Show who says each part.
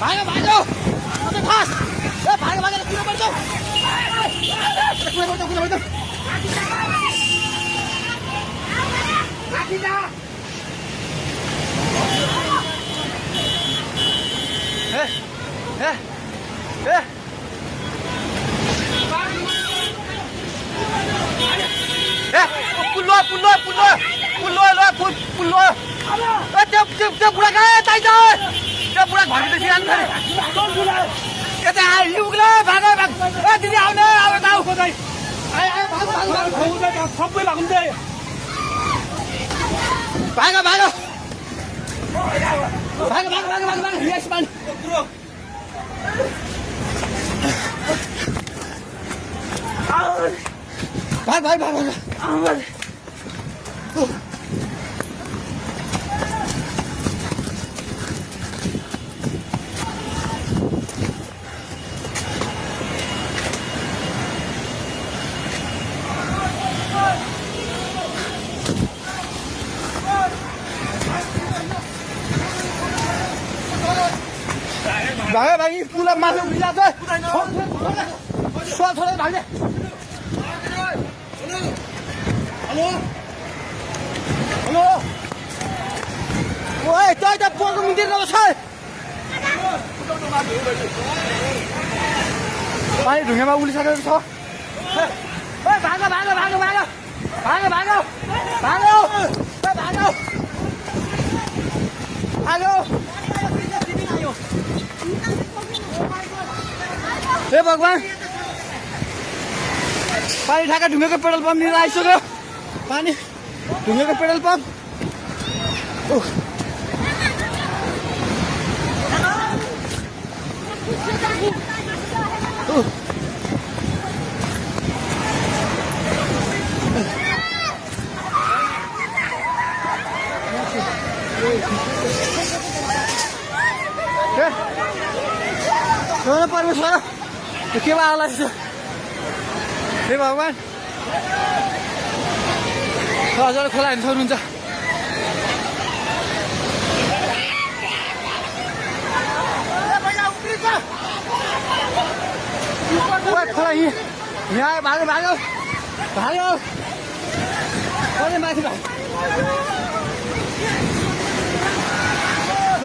Speaker 1: भागो भागो फास्ट भागो भागेर कुन पर्छ त्यो बुढा कहाँ यतै छ त्यो बुढा घरभित्र सिरानु छ यता आइपुग्ला भाग भाग ए दिदी आउने अब गाउँ खोज्दै सबै भाग्दै भाग भाग भाग भाग भाग भाग भाग यस मान भाग भाग भाग भाग भागे भागी पुला माथि उभिला छ छोरा भाग्ने हेलो हेलो ओए तै त पोको मन्दिर गएको छ पानी ढुङ्गामा उलिसकेको छ ओए भागो भागो भागो भागो भागो भागो भागो भागो भागो हे भगवान पानी ठाका ढुङ्गेको पेट्रोल पम्प लिएर आइसक्यो पानी ढुङ्गेको पेट्रोल पम्प परमेश्वर के आला हे भगवान हजुर खोला हेर्नु सक्नुहुन्छ खोला यहाँ भागो भागो भागो माथि भागो